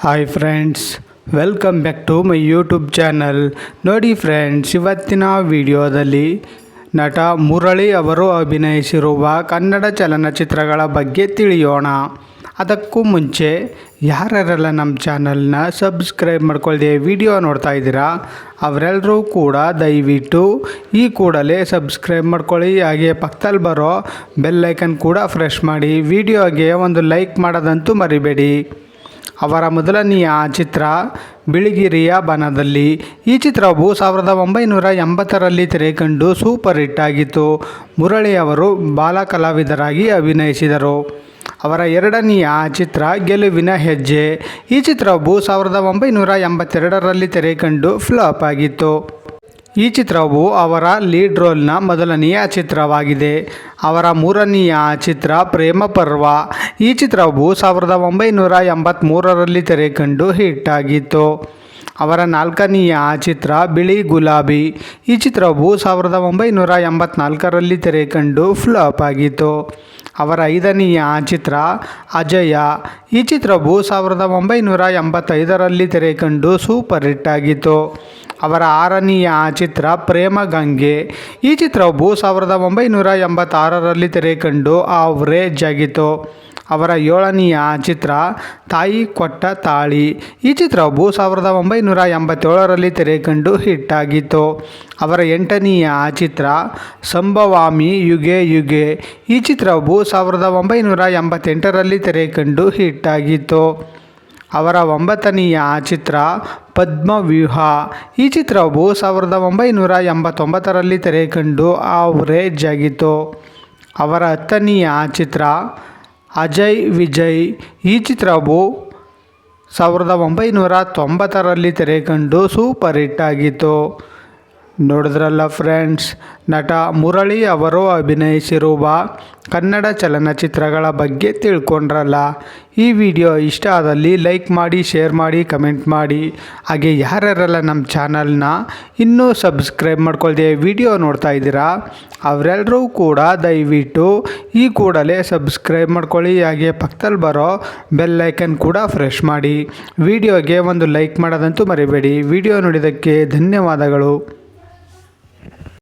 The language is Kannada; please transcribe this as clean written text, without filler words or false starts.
Hi friends, welcome back to my YouTube channel. ನೋಡಿ ಫ್ರೆಂಡ್ಸ್, ಇವತ್ತಿನ ವಿಡಿಯೋದಲ್ಲಿ ನಟ ಮುರಳಿ ಅವರು ಅಭಿನಯಿಸಿರುವ ಕನ್ನಡ ಚಲನಚಿತ್ರಗಳ ಬಗ್ಗೆ ತಿಳಿಯೋಣ. ಅದಕ್ಕೂ ಮುಂಚೆ ಯಾರ್ಯಾರೆಲ್ಲ ನಮ್ಮ ಚಾನಲ್ನ ಸಬ್ಸ್ಕ್ರೈಬ್ ಮಾಡ್ಕೊಳ್ಳದೆ ವಿಡಿಯೋ ನೋಡ್ತಾ ಇದ್ದೀರಾ ಅವರೆಲ್ಲರೂ ಕೂಡ ದಯವಿಟ್ಟು ಈ ಕೂಡಲೇ ಸಬ್ಸ್ಕ್ರೈಬ್ ಮಾಡ್ಕೊಳ್ಳಿ. ಹಾಗೆ ಪಕ್ಕದಲ್ಲಿ ಬರೋ ಬೆಲ್ಲೈಕನ್ ಕೂಡ ಪ್ರೆಸ್ ಮಾಡಿ. ವಿಡಿಯೋಗೆ ಒಂದು ಲೈಕ್ ಮಾಡೋದಂತೂ ಮರಿಬೇಡಿ. ಅವರ ಮೊದಲನೆಯ ಚಿತ್ರ ಬಿಳಿಗಿರಿಯ ಬನದಲ್ಲಿ. ಈ ಚಿತ್ರವು 1980ರಲ್ಲಿ ತೆರೆಕಂಡು ಸೂಪರ್ ಹಿಟ್ ಆಗಿತ್ತು. ಮುರಳಿ ಅವರು ಬಾಲ ಕಲಾವಿದರಾಗಿ ಅಭಿನಯಿಸಿದರು. ಅವರ ಎರಡನೆಯ ಚಿತ್ರ ಗೆಲುವಿನ ಹೆಜ್ಜೆ. ಈ ಚಿತ್ರವು 1982ರಲ್ಲಿ ತೆರೆಕಂಡು ಫ್ಲಾಪ್ ಆಗಿತ್ತು. ಈ ಚಿತ್ರವು ಅವರ ಲೀಡ್ ರೋಲ್ನ ಮೊದಲನೆಯ ಚಿತ್ರವಾಗಿದೆ. ಅವರ ಮೂರನೆಯ ಚಿತ್ರ ಪ್ರೇಮ ಪರ್ವ. ಈ ಚಿತ್ರವು 1983ರಲ್ಲಿ ತೆರೆಕಂಡು ಹಿಟ್ ಆಗಿತ್ತು. ಅವರ ನಾಲ್ಕನೆಯ ಚಿತ್ರ ಬಿಳಿ ಗುಲಾಬಿ. ಈ ಚಿತ್ರವು 1984ರಲ್ಲಿ ತೆರೆಕಂಡು ಫ್ಲಾಪ್ ಆಗಿತ್ತು. ಅವರ ಐದನೆಯ ಚಿತ್ರ ಅಜಯ. ಈ ಚಿತ್ರವು 1985ರಲ್ಲಿ ತೆರೆಕಂಡು ಸೂಪರ್ ಹಿಟ್ ಆಗಿತ್ತು. ಅವರ ಆರನೆಯ ಚಿತ್ರ ಪ್ರೇಮ ಗಂಗೆ. ಈ ಚಿತ್ರವು 1986ರಲ್ಲಿ ತೆರೆಕಂಡು ಆವ್ರೇಜ್ ಆಗಿತ್ತು. ಅವರ ಏಳನೆಯ ಚಿತ್ರ ತಾಯಿ ಕೊಟ್ಟ ತಾಳಿ. ಈ ಚಿತ್ರವು 1987ರಲ್ಲಿ ತೆರೆಕಂಡು ಹಿಟ್ ಆಗಿತ್ತು. ಅವರ ಎಂಟನೆಯ ಚಿತ್ರ ಸಂಭವಾಮಿ ಯುಗೆ ಯುಗೆ. ಈ ಚಿತ್ರವು 1988ರಲ್ಲಿ ತೆರೆಕಂಡು ಹಿಟ್ ಆಗಿತ್ತು. ಅವರ ಒಂಬತ್ತನೆಯ ಚಿತ್ರ ಪದ್ಮವ್ಯೂಹ. ಈ ಚಿತ್ರವು 1989ರಲ್ಲಿ ತೆರೆಕಂಡು ಆವ್ರೇಜ್ ಆಗಿತ್ತು. ಅವರ ಹತ್ತನೆಯ ಚಿತ್ರ ಅಜಯ್ ವಿಜಯ್. ಈ ಚಿತ್ರವು 1990ರಲ್ಲಿ ತೆರೆಕಂಡು ಸೂಪರ್ ಹಿಟ್ ಆಗಿತ್ತು. ನೋಡಿದ್ರಲ್ಲ ಫ್ರೆಂಡ್ಸ್, ನಟ ಮುರಳಿ ಅವರು ಅಭಿನಯಿಸಿರುವ ಕನ್ನಡ ಚಲನಚಿತ್ರಗಳ ಬಗ್ಗೆ ತಿಳ್ಕೊಂಡ್ರಲ್ಲ. ಈ ವಿಡಿಯೋ ಇಷ್ಟ ಆದಲ್ಲಿ ಲೈಕ್ ಮಾಡಿ, ಶೇರ್ ಮಾಡಿ, ಕಮೆಂಟ್ ಮಾಡಿ. ಹಾಗೆ ಯಾರ್ಯಾರೆಲ್ಲ ನಮ್ಮ ಚಾನಲ್ನ ಇನ್ನೂ ಸಬ್ಸ್ಕ್ರೈಬ್ ಮಾಡ್ಕೊಳ್ದೆ ವಿಡಿಯೋ ನೋಡ್ತಾ ಇದ್ದೀರಾ ಅವರೆಲ್ಲರೂ ಕೂಡ ದಯವಿಟ್ಟು ಈ ಕೂಡಲೇ ಸಬ್ಸ್ಕ್ರೈಬ್ ಮಾಡ್ಕೊಳ್ಳಿ. ಹಾಗೆ ಪಕ್ಕದಲ್ಲಿ ಬರೋ ಬೆಲ್ಲೈಕನ್ ಕೂಡ ಪ್ರೆಸ್ ಮಾಡಿ. ವಿಡಿಯೋಗೆ ಒಂದು ಲೈಕ್ ಮಾಡೋದಂತೂ ಮರಿಬೇಡಿ. ವಿಡಿಯೋ ನೋಡಿದ್ದಕ್ಕೆ ಧನ್ಯವಾದಗಳು.